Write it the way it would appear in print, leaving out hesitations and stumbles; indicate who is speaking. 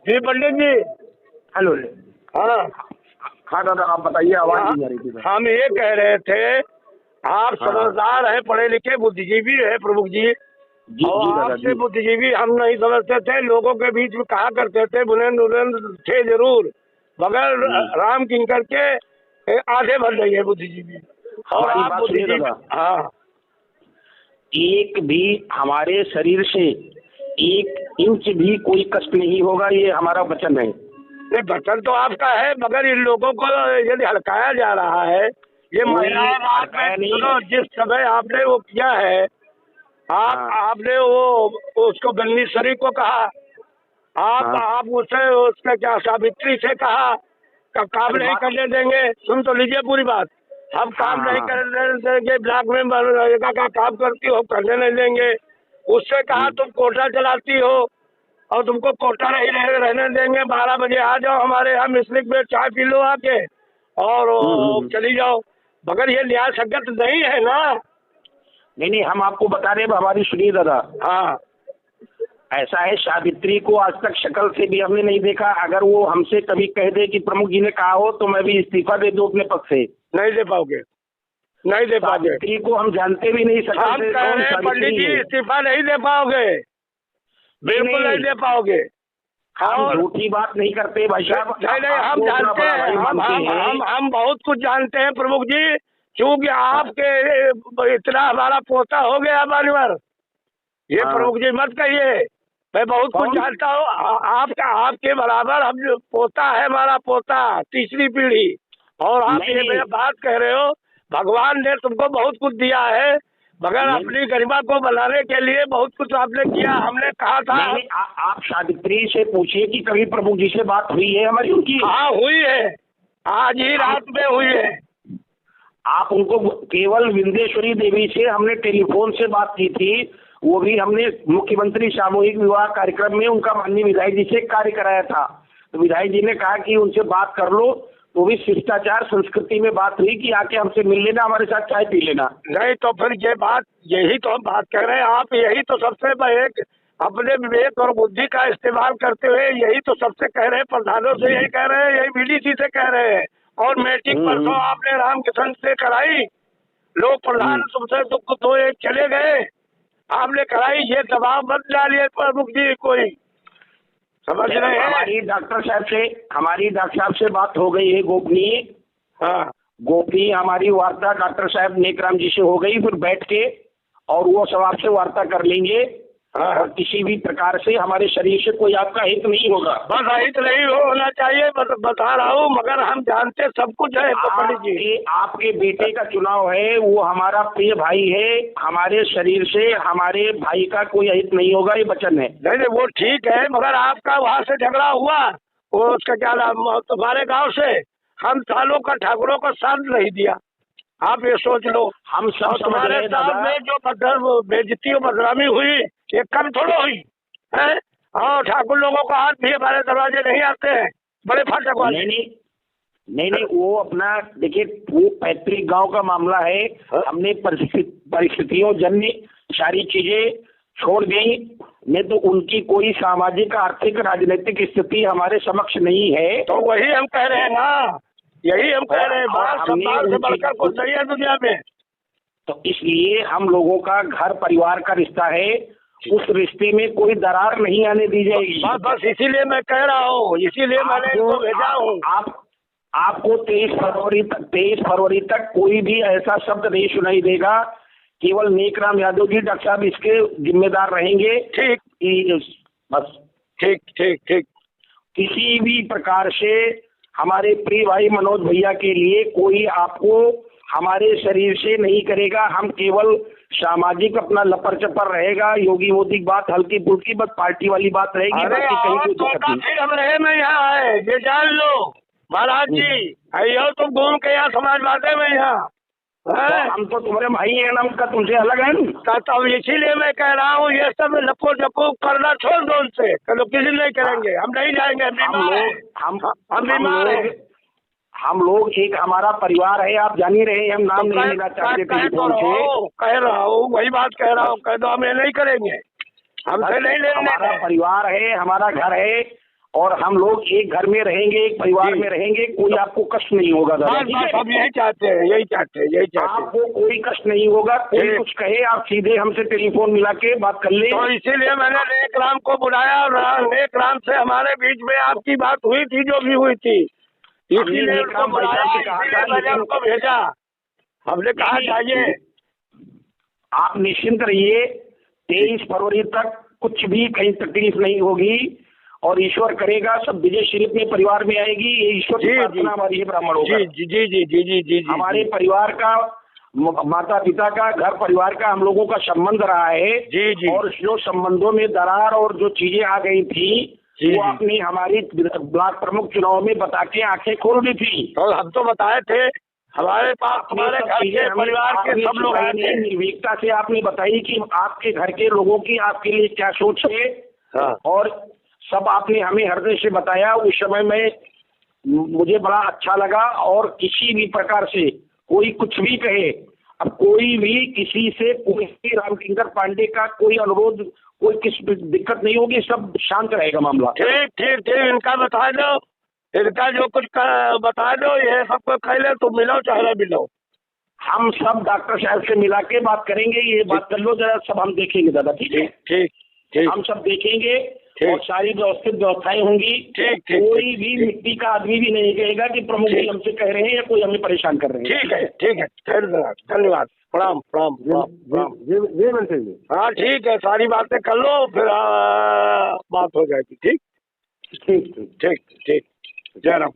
Speaker 1: जी पंडित जी।
Speaker 2: Hello.
Speaker 1: हाँ
Speaker 2: हाँ दादा, आप बताइए, आवाज नहीं आ रही थी।
Speaker 1: हम ये कह रहे थे, आप
Speaker 2: हाँ।
Speaker 1: समझदार हैं, पढ़े लिखे बुद्धिजीवी है प्रमुख जी,
Speaker 2: जी
Speaker 1: और
Speaker 2: जी दादा
Speaker 1: आपसे
Speaker 2: जी।
Speaker 1: बुद्धिजीवी हम नहीं समझते थे। लोगों के बीच में कहा करते थे बुलंद बुलंद थे जरूर, मगर राम किंकर के आधे भर नहीं है बुद्धिजीवी। और
Speaker 2: हमारी
Speaker 1: आप
Speaker 2: बात सुनिए
Speaker 1: बुद्धिजीवी।
Speaker 2: दादा,
Speaker 1: हाँ,
Speaker 2: एक भी हमारे शरीर से 1 इंच भी कोई कष्ट नहीं होगा, ये हमारा वचन है।
Speaker 1: नहीं वचन तो आपका है, मगर इन लोगों को यदि हड़काया जा रहा है, ये महिलाएं रात में सुनो, जिस समय आपने वो किया है, आपने वो उसको बन्नीश्वरी को कहा, आप उसे उसका क्या सावित्री से कहा काम नहीं करने देंगे। सुन तो लीजिए पूरी बात। हम काम नहीं करने देंगे, ब्लॉक में मनरेगा का काम करती हो, करने नहीं देंगे। उससे कहा तुम कोटा चलाती हो और तुमको कोटा नहीं रहने देंगे, 12 बजे आ जाओ हमारे यहाँ मिस्लिक में चाय पी लो आके और चली जाओ। मगर ये न्याय संगत नहीं है ना।
Speaker 2: नहीं नहीं, हम आपको बता रहे हैं, हमारी सुनिए दादा।
Speaker 1: हाँ,
Speaker 2: ऐसा है, सावित्री को आज तक शक्ल से भी हमने नहीं देखा। अगर वो हमसे कभी कह दे कि प्रमुख जी ने कहा हो तो मैं भी इस्तीफा दे दूं अपने पद से,
Speaker 1: नहीं दे पाओगे, नहीं दे पाओगे।
Speaker 2: सावित्री को हम जानते भी नहीं शक्ल
Speaker 1: हम
Speaker 2: से।
Speaker 1: कह रहे हैं पंडित जी, इस्तीफा नहीं दे पाओगे, बिल्कुल नहीं दे पाओगे।
Speaker 2: हम झूठी बात नहीं करते भाई साहब।
Speaker 1: नहीं, हम जानते हैं, हम बहुत कुछ जानते हैं प्रमुख जी। क्योंकि आपके इतना हमारा पोता हो गया मान्यवर, ये प्रमुख जी मत कहिए, मैं बहुत कुछ जानता हूँ। आपके बराबर हम जो पोता है, हमारा पोता, तीसरी पीढ़ी। और आप ये बात कह रहे हो, भगवान ने तुमको बहुत कुछ दिया है, मगर अपनी गरिमा को बनाने के लिए बहुत कुछ आपने किया। हमने कहा था
Speaker 2: आप सावित्री से पूछिए कि कभी प्रमुख जी से बात हुई है हमारी उनकी।
Speaker 1: हाँ हुई है, आज ही रात में हुई है।
Speaker 2: आप उनको केवल विंध्येश्वरी देवी से हमने टेलीफोन से बात की थी, वो भी हमने मुख्यमंत्री सामूहिक विवाह कार्यक्रम में उनका माननीय विधायक जी से कार्य कराया था। तो विधायक जी ने कहा कि उनसे बात कर लो, तो भी शिष्टाचार संस्कृति में बात हुई कि आके हमसे मिल लेना, हमारे साथ चाय पी लेना।
Speaker 1: नहीं तो फिर ये बात, यही तो हम बात कर रहे हैं। आप यही तो सबसे एक अपने विवेक और बुद्धि का इस्तेमाल करते हुए यही तो सबसे कह रहे हैं, प्रधानों से यही कह रहे हैं, यही बीडीसी से कह रहे हैं। और मीटिंग परसों आपने रामकिशन से कराई, लोग प्रधान तुमसे दुख तो एक चले गए, आपने कराई। ये दबाव मत डालिए प्रमुख जी, कोई समझ रहे हैं।
Speaker 2: हमारी डॉक्टर साहब से बात हो गई है गोपनीय।
Speaker 1: हाँ,
Speaker 2: गोपनीय हमारी वार्ता डॉक्टर साहब नेकराम जी से हो गई, फिर बैठ के और वो सब आपसे वार्ता कर लेंगे। और किसी भी प्रकार से हमारे शरीर से कोई आपका हित नहीं होगा।
Speaker 1: बस हित नहीं होना चाहिए, बता रहा हूँ, मगर हम जानते सब कुछ है पंडित जी।
Speaker 2: आपके बेटे का चुनाव है, वो हमारा प्रिय भाई है, हमारे शरीर से हमारे भाई का कोई हित नहीं होगा, ये वचन है।
Speaker 1: नहीं वो ठीक है, मगर आपका वहाँ से झगड़ा हुआ, वो उसका क्या नाम, तुम्हारे गांव से हम सालों का ठाकुरों को साथ नहीं दिया। आप ये सोच लो,
Speaker 2: हम सब
Speaker 1: तुम्हारे साथ में जो बेइज्जती और बदनामी हुई, ये कम थोड़ा हुई है। हाँ, ठाकुर लोगों का हाथ भी हमारे दरवाजे नहीं आते हैं, बड़े फाटक वाले।
Speaker 2: नहीं, वो अपना देखिए, वो पैतृक गांव का मामला है। हमने परिस्थितियों जन्य सारी चीजें छोड़ दी, नहीं तो उनकी कोई सामाजिक, आर्थिक, राजनीतिक स्थिति हमारे समक्ष नहीं है।
Speaker 1: तो वही हम कह रहे हैं ना, यही हम कह रहे हैं, सम्मान से बढ़कर कुछ नहीं है दुनिया में।
Speaker 2: तो इसलिए हम लोगों का घर परिवार का रिश्ता है, उस रिश्ते में कोई दरार नहीं आने दी जाएगी।
Speaker 1: बस इसीलिए मैं कह रहा हूँ, इसीलिए मैंने इनको भेजा हूँ।
Speaker 2: आपको 23 फरवरी तक कोई भी ऐसा शब्द नहीं सुनाई देगा। केवल नेकराम यादव जी डॉक्टर साहब इसके जिम्मेदार रहेंगे। ठीक, बस
Speaker 1: ठीक।
Speaker 2: किसी भी प्रकार से हमारे प्रिय भाई मनोज भैया के लिए कोई आपको हमारे शरीर से नहीं करेगा। हम केवल सामाजिक अपना लपर चपर रहेगा, योगी मोदी की बात हल्की फुल्की, बस पार्टी वाली बात रहेगी।
Speaker 1: हम रहे में यहाँ है, ये जान लो महाराज जी, आइयो तुम घूम के यहाँ समाजवादी में यहाँ।
Speaker 2: हम तो तुम्हारे भाई हैं ना, उसका तुमसे अलग है ना।
Speaker 1: तो इसीलिए मैं कह रहा हूँ, ये सब लपो जपो करना छोड़ दो उनसे, तो किसी नहीं करेंगे, हम नहीं जाएंगे, हम बीमार हैं।
Speaker 2: हम लोग एक हमारा परिवार है, आप जान ही रहे हैं, हम नाम नहीं लेना चाहते थे।
Speaker 1: कह रहा हूँ, वही बात कह रहा हूँ, कह दो हम ये नहीं करेंगे, हमसे नहीं लेंगे।
Speaker 2: हमारा परिवार है, हमारा घर है, और हम लोग एक घर में रहेंगे, एक परिवार में रहेंगे, कोई आपको कष्ट नहीं होगा दादा।
Speaker 1: बस हम यही चाहते हैं, यही चाहते हैं, यही चाहते हैं।
Speaker 2: आपको कोई कष्ट नहीं होगा, कोई कुछ कहे आप सीधे हमसे टेलीफोन मिला के बात कर ले।
Speaker 1: तो इसीलिए मैंने नेक राम को बुलाया और नेक राम से हमारे बीच में आपकी बात हुई थी, जो भी हुई थी, इसीलिए उनको बुलाया, इसीलिए मैंने उनको भेजा। हमने कहा जाइए,
Speaker 2: आप निश्चिंत रहिए, 23 फरवरी तक कुछ भी कहीं तकलीफ नहीं होगी और ईश्वर करेगा सब विजय श्री अपने परिवार में आएगी। ये ईश्वर की प्रार्थना हमारी है ब्राह्मणों का।
Speaker 1: जी जी जी जी जी जी जी,
Speaker 2: हमारे परिवार का, माता पिता का, घर परिवार का हम लोगों का संबंध रहा है
Speaker 1: जी जी।
Speaker 2: और जो संबंधों में दरार और जो चीजें आ गई थी वो आपने हमारी ब्लॉक प्रमुख चुनाव में बता के आंखें खोल दी थी।
Speaker 1: तो हम तो बताए थे, हमारे पास हमारे घर के परिवार के सब लोग आए थे।
Speaker 2: निर्भीकता से आपने बताई कि आपके घर के लोगों की आपके लिए क्या सोच है।
Speaker 1: हाँ। और
Speaker 2: सब आपने हमें हृदय से बताया। उस समय में मुझे बड़ा अच्छा लगा और किसी भी प्रकार से कोई कुछ भी कहे, अब कोई भी किसी से कोई रामकिंकर पांडे का कोई अनुरोध, कोई किस दिक्कत नहीं होगी, सब शांत रहेगा मामला।
Speaker 1: ठीक ठीक ठीक, इनका बता दो, इनका जो कुछ बता दो, ये सबको कह ले, तुम मिलो चाहे ना मिलो।
Speaker 2: हम सब डॉक्टर साहब से मिला के बात करेंगे, ये बात कर लो जरा, सब हम देखेंगे दादा। ठीक है,
Speaker 1: ठीक ठीक,
Speaker 2: हम सब देखेंगे और सारी व्यवस्थित व्यवस्थाएं होंगी।
Speaker 1: ठीक,
Speaker 2: कोई भी मिट्टी का आदमी भी नहीं कहेगा कि प्रमुख जी हमसे कह रहे हैं या कोई हमें परेशान कर रहे हैं।
Speaker 1: ठीक है ठीक है, धन्यवाद, प्रणाम प्रणाम प्रणाम। हाँ ठीक है, सारी बातें कर लो, फिर बात हो जाएगी। ठीक ठीक ठीक ठीक, जय राम।